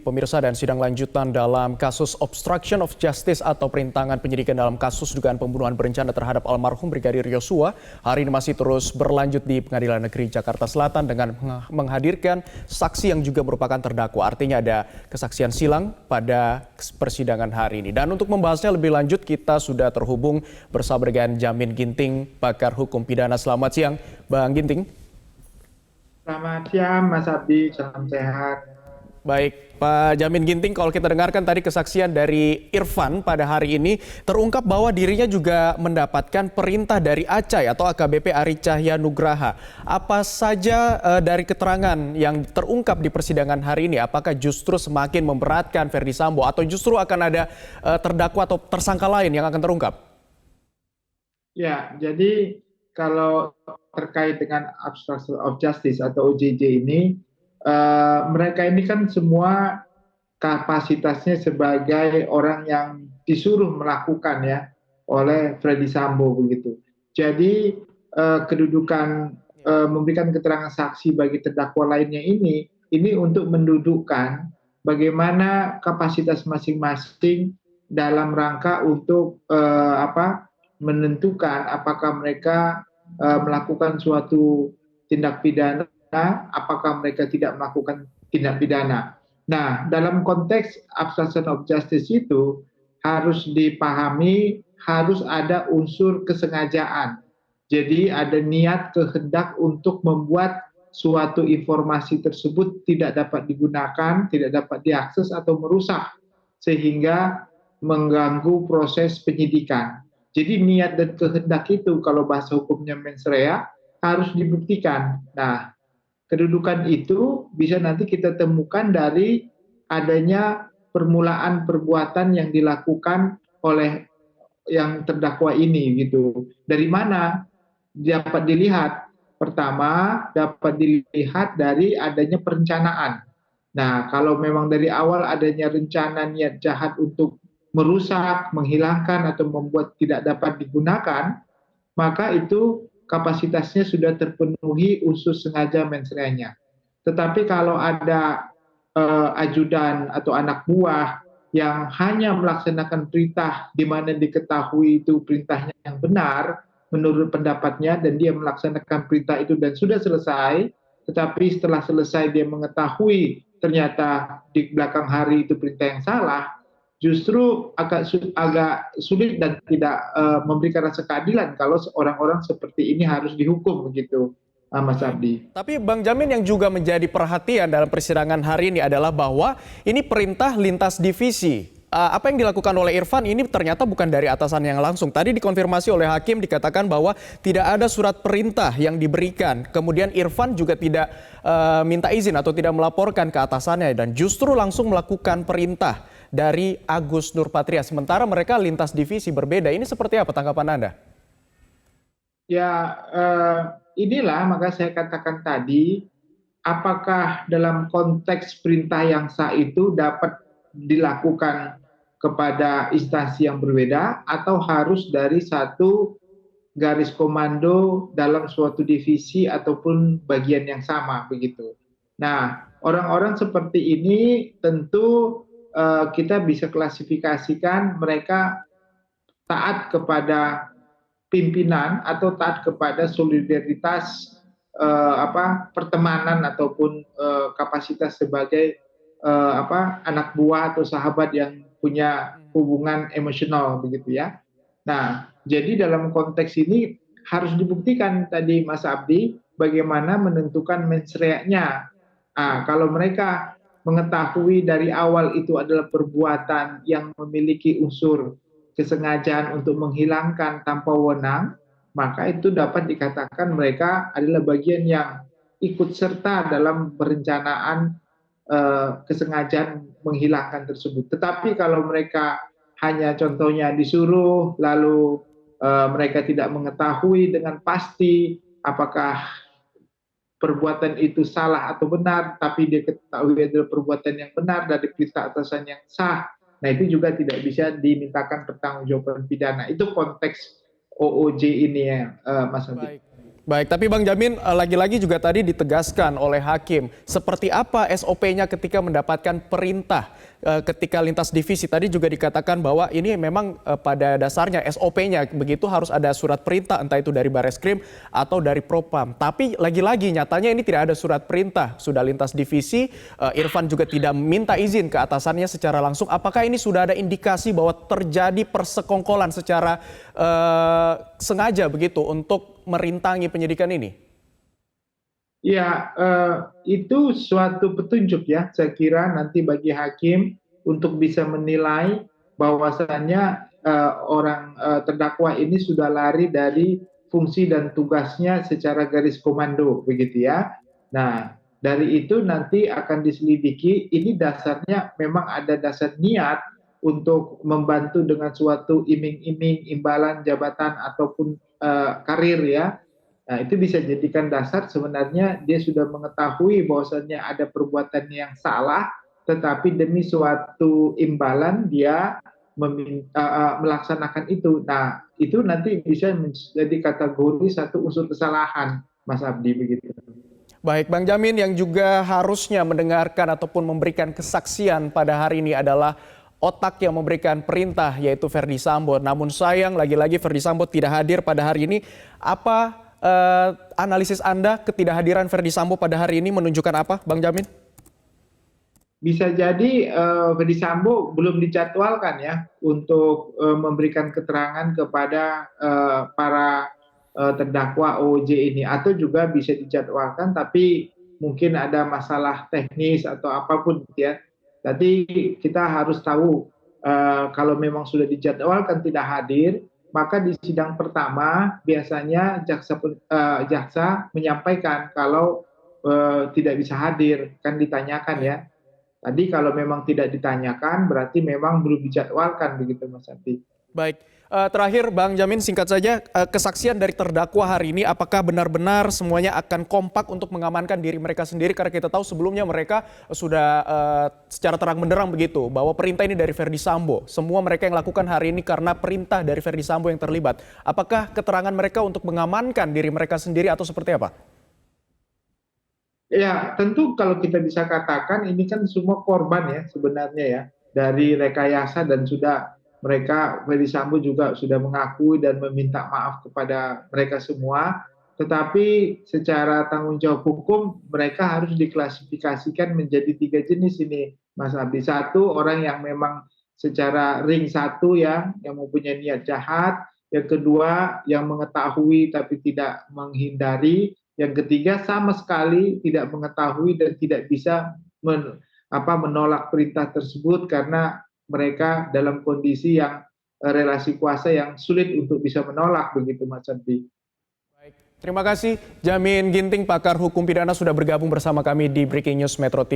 pemirsa, dan sidang lanjutan dalam kasus obstruction of justice atau perintangan penyidikan dalam kasus dugaan pembunuhan berencana terhadap almarhum Brigadir Yosua hari ini masih terus berlanjut di Pengadilan Negeri Jakarta Selatan dengan menghadirkan saksi yang juga merupakan terdakwa. Artinya ada kesaksian silang pada persidangan hari ini. Dan untuk membahasnya lebih lanjut kita sudah terhubung bersama dengan Jamin Ginting, pakar hukum pidana. Selamat siang, Bang Ginting. Selamat siang, Mas Abdi. Salam sehat. Baik, Pak Jamin Ginting, kalau kita dengarkan tadi kesaksian dari Irfan pada hari ini, terungkap bahwa dirinya juga mendapatkan perintah dari Acai atau AKBP Ari Cahya Nugraha. Apa saja dari keterangan yang terungkap di persidangan hari ini? Apakah justru semakin memberatkan Verdi Sambo atau justru akan ada terdakwa atau tersangka lain yang akan terungkap? Ya, jadi kalau terkait dengan obstruction of justice atau OJJ ini, mereka ini kan semua kapasitasnya sebagai orang yang disuruh melakukan ya oleh Verdi Sambo begitu. Jadi kedudukan memberikan keterangan saksi bagi terdakwa lainnya ini untuk mendudukkan bagaimana kapasitas masing-masing dalam rangka untuk menentukan apakah mereka melakukan suatu tindak pidana, apakah mereka tidak melakukan tindak pidana. Nah, dalam konteks obstruction of justice itu harus dipahami harus ada unsur kesengajaan. Jadi ada niat kehendak untuk membuat suatu informasi tersebut tidak dapat digunakan, tidak dapat diakses atau merusak sehingga mengganggu proses penyidikan. Jadi niat dan kehendak itu kalau bahasa hukumnya mens rea harus dibuktikan. Nah, kedudukan itu bisa nanti kita temukan dari adanya permulaan perbuatan yang dilakukan oleh yang terdakwa ini gitu. Dari mana dapat dilihat? Pertama, dapat dilihat dari adanya perencanaan. Nah, kalau memang dari awal adanya rencana niat jahat untuk merusak, menghilangkan, atau membuat tidak dapat digunakan, maka itu kapasitasnya sudah terpenuhi unsur sengaja mens rea-nya. Tetapi kalau ada ajudan atau anak buah yang hanya melaksanakan perintah di mana diketahui itu perintahnya yang benar menurut pendapatnya dan dia melaksanakan perintah itu dan sudah selesai, tetapi setelah selesai dia mengetahui ternyata di belakang hari itu perintah yang salah, justru agak sulit dan tidak memberikan rasa keadilan kalau orang-orang seperti ini harus dihukum begitu, Mas Abdi. Tapi Bang Jamin, yang juga menjadi perhatian dalam persidangan hari ini adalah bahwa ini perintah lintas divisi. Apa yang dilakukan oleh Irfan ini ternyata bukan dari atasan yang langsung. Tadi dikonfirmasi oleh hakim, dikatakan bahwa tidak ada surat perintah yang diberikan. Kemudian Irfan juga tidak minta izin atau tidak melaporkan ke atasannya dan justru langsung melakukan perintah dari Agus Nurpatria. Sementara mereka lintas divisi berbeda. Ini seperti apa tanggapan Anda? Ya, inilah maka saya katakan tadi, apakah dalam konteks perintah yang sah itu dapat dilakukan kepada instansi yang berbeda atau harus dari satu garis komando dalam suatu divisi ataupun bagian yang sama begitu. Nah, orang-orang seperti ini tentu kita bisa klasifikasikan mereka taat kepada pimpinan atau taat kepada solidaritas pertemanan ataupun kapasitas sebagai anak buah atau sahabat yang punya hubungan emosional begitu ya. Nah, jadi dalam konteks ini harus dibuktikan tadi Mas Abdi bagaimana menentukan mens rea-nya. Kalau mereka mengetahui dari awal itu adalah perbuatan yang memiliki unsur kesengajaan untuk menghilangkan tanpa wewenang, maka itu dapat dikatakan mereka adalah bagian yang ikut serta dalam perencanaan kesengajaan menghilangkan tersebut. Tetapi kalau mereka hanya contohnya disuruh, lalu mereka tidak mengetahui dengan pasti apakah perbuatan itu salah atau benar, tapi dia ketahui adalah perbuatan yang benar dari perintah atasan yang sah, nah itu juga tidak bisa dimintakan pertanggungjawaban pidana. Itu konteks OOJ ini ya, Mas Andi. Baik. Baik, tapi Bang Jamin lagi-lagi juga tadi ditegaskan oleh hakim, seperti apa SOP-nya ketika mendapatkan perintah ketika lintas divisi. Tadi juga dikatakan bahwa ini memang pada dasarnya SOP-nya begitu harus ada surat perintah entah itu dari Bareskrim atau dari Propam. Tapi lagi-lagi nyatanya ini tidak ada surat perintah, sudah lintas divisi, Irfan juga tidak minta izin ke atasannya secara langsung. Apakah ini sudah ada indikasi bahwa terjadi persekongkolan secara sengaja begitu untuk merintangi penyidikan ini? Ya, itu suatu petunjuk ya, saya kira nanti bagi hakim untuk bisa menilai bahwasannya orang terdakwa ini sudah lari dari fungsi dan tugasnya secara garis komando, begitu ya. Nah, dari itu nanti akan diselidiki, ini dasarnya memang ada dasar niat untuk membantu dengan suatu iming-iming, imbalan jabatan ataupun karir ya. Nah, itu bisa jadikan dasar sebenarnya dia sudah mengetahui bahwasannya ada perbuatan yang salah, tetapi demi suatu imbalan dia melaksanakan itu. Nah, itu nanti bisa menjadi kategori satu unsur kesalahan, Mas Abdi, begitu. Baik, Bang Jamin, yang juga harusnya mendengarkan ataupun memberikan kesaksian pada hari ini adalah otak yang memberikan perintah, yaitu Ferdy Sambo. Namun sayang, lagi-lagi Ferdy Sambo tidak hadir pada hari ini. Apa analisis Anda ketidakhadiran Ferdy Sambo pada hari ini menunjukkan apa, Bang Jamin? Bisa jadi Ferdy Sambo belum dijadwalkan ya untuk memberikan keterangan kepada para terdakwa OJ ini, atau juga bisa dijadwalkan tapi mungkin ada masalah teknis atau apapun ya. Tadi kita harus tahu kalau memang sudah dijadwalkan tidak hadir, maka di sidang pertama biasanya jaksa menyampaikan kalau tidak bisa hadir, kan ditanyakan ya. Tadi kalau memang tidak ditanyakan berarti memang belum dijadwalkan, begitu Mas Adi. Baik, terakhir Bang Jamin, singkat saja, kesaksian dari terdakwa hari ini apakah benar-benar semuanya akan kompak untuk mengamankan diri mereka sendiri, karena kita tahu sebelumnya mereka sudah secara terang benderang begitu bahwa perintah ini dari Ferdy Sambo. Semua mereka yang lakukan hari ini karena perintah dari Ferdy Sambo yang terlibat. Apakah keterangan mereka untuk mengamankan diri mereka sendiri atau seperti apa? Ya, tentu kalau kita bisa katakan ini kan semua korban ya sebenarnya ya dari rekayasa, dan sudah mereka, Ferdy Sambo juga sudah mengakui dan meminta maaf kepada mereka semua. Tetapi secara tanggung jawab hukum mereka harus diklasifikasikan menjadi 3 jenis ini, Mas Abdi. Satu, orang yang memang secara ring satu ya, yang mempunyai niat jahat. Yang kedua, yang mengetahui tapi tidak menghindari. Yang ketiga, sama sekali tidak mengetahui dan tidak bisa menolak perintah tersebut karena mereka dalam kondisi yang relasi kuasa yang sulit untuk bisa menolak, begitu Mas Adi. Baik, terima kasih Jamin Ginting, pakar hukum pidana, sudah bergabung bersama kami di Breaking News Metro TV.